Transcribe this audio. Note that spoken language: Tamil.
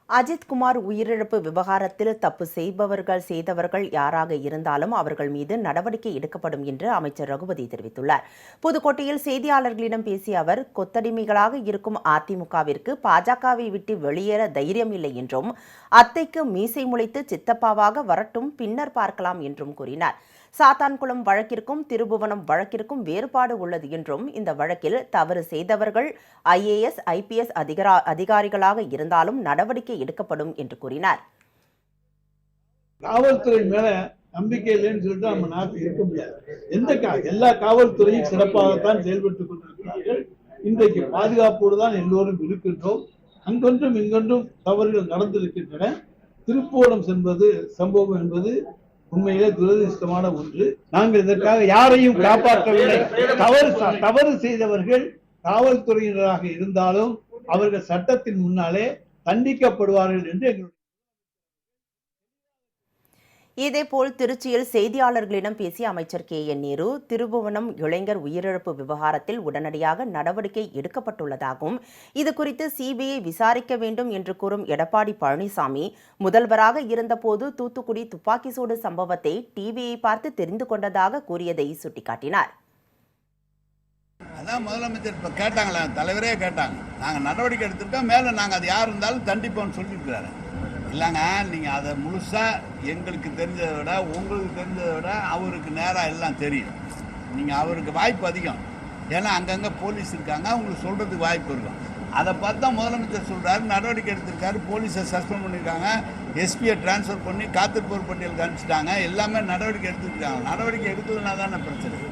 அஜித் குமார் உயிரிழப்பு விவகாரத்தில் தப்பு செய்தவர்கள் யாராக இருந்தாலும் அவர்கள் மீது நடவடிக்கை எடுக்கப்படும் என்று அமைச்சர் ரகுபதி தெரிவித்துள்ளார். புதுக்கோட்டையில் செய்தியாளர்களிடம் பேசிய அவர், கொத்தடிமைகளாக இருக்கும் அதிமுகவிற்கு பாஜகவை விட்டு வெளியேற தைரியம் இல்லை என்றும், அத்தைக்கு மீசை முளைத்து சித்தப்பாவாக வரட்டும், பின்னர் பார்க்கலாம் என்றும் கூறினார். சாத்தான்குளம் வழக்கிற்கும் திருபுவனம் வழக்கிற்கும் வேறுபாடு உள்ளது என்றும், இந்த வழக்கில் தவறு செய்தவர்கள் IAS, IPS அதிகாரிகளாக இருந்தாலும் நடவடிக்கை எடுக்கப்படும் என்று கூறினார். காவல்துறை மேல நம்பிக்கை இல்லைன்னு சொல்லிட்டு நம்ம நாட்டில் இருக்க முடியாது. எல்லா காவல்துறையும் சிறப்பாகத்தான் செயல்பட்டுக் கொண்டிருக்கிறார்கள். இன்றைக்கு பாதுகாப்போடு தான் எல்லோரும் இருக்கின்றோம். அங்கொன்றும் இங்கொன்றும் தவறுகள் நடந்திருக்கின்றன. திருப்புவனம் சம்பவம் என்பது உண்மையிலே துரதிருஷ்டமான ஒன்று. நாங்கள் இதற்காக யாரையும் காப்பாற்றவில்லை. தவறு செய்தவர்கள் காவல்துறையினராக இருந்தாலும் அவர்கள் சட்டத்தின் முன்னாலே தண்டிக்கப்படுவார்கள் என்று எங்களுடைய. இதேபோல் திருச்சியில் செய்தியாளர்களிடம் பேசிய அமைச்சர் KN நேரு, திருபுவனம் இளைஞர் உயிரிழப்பு விவகாரத்தில் உடனடியாக நடவடிக்கை எடுக்கப்பட்டுள்ளதாகவும், இதுகுறித்து CBI விசாரிக்க வேண்டும் என்று கூறும் எடப்பாடி பழனிசாமி, முதல்வராக இருந்தபோது தூத்துக்குடி துப்பாக்கி சூடு சம்பவத்தை டிவியை பார்த்து தெரிந்து கொண்டதாக கூறியதை சுட்டிக்காட்டினார். அதான் முதலமைச்சர் இப்ப கேட்டாங்களா, தலைவரே கேட்டாங்க, நாங்க நடவடிக்கை எடுத்திருக்கோம், மேல நாங்க அது யார் இருந்தாலும் தண்டிப்போம்னு சொல்லியிருக்கிறாரு. இல்லைங்க, நீங்கள் அதை முழுசாக எங்களுக்கு தெரிஞ்சதை விட உங்களுக்கு தெரிஞ்சதை விட அவருக்கு நேராக எல்லாம் தெரியும். நீங்கள் அவருக்கு வாய்ப்பு அதிகம், ஏன்னா அங்கங்கே போலீஸ் இருக்காங்க, அவங்களுக்கு சொல்கிறதுக்கு வாய்ப்பு இருக்கும். அதை பார்த்தா முதலமைச்சர் சொல்கிறாரு, நடவடிக்கை எடுத்திருக்காரு, போலீஸை சஸ்பெண்ட் பண்ணியிருக்காங்க, SPயை டிரான்ஸ்ஃபர் பண்ணி காத்திருப்போர் பட்டியலுக்கு அனுப்பிச்சிட்டாங்க, எல்லாமே நடவடிக்கை எடுத்துருக்காங்க. நடவடிக்கை எடுத்ததுனா தானே பிரச்சனை.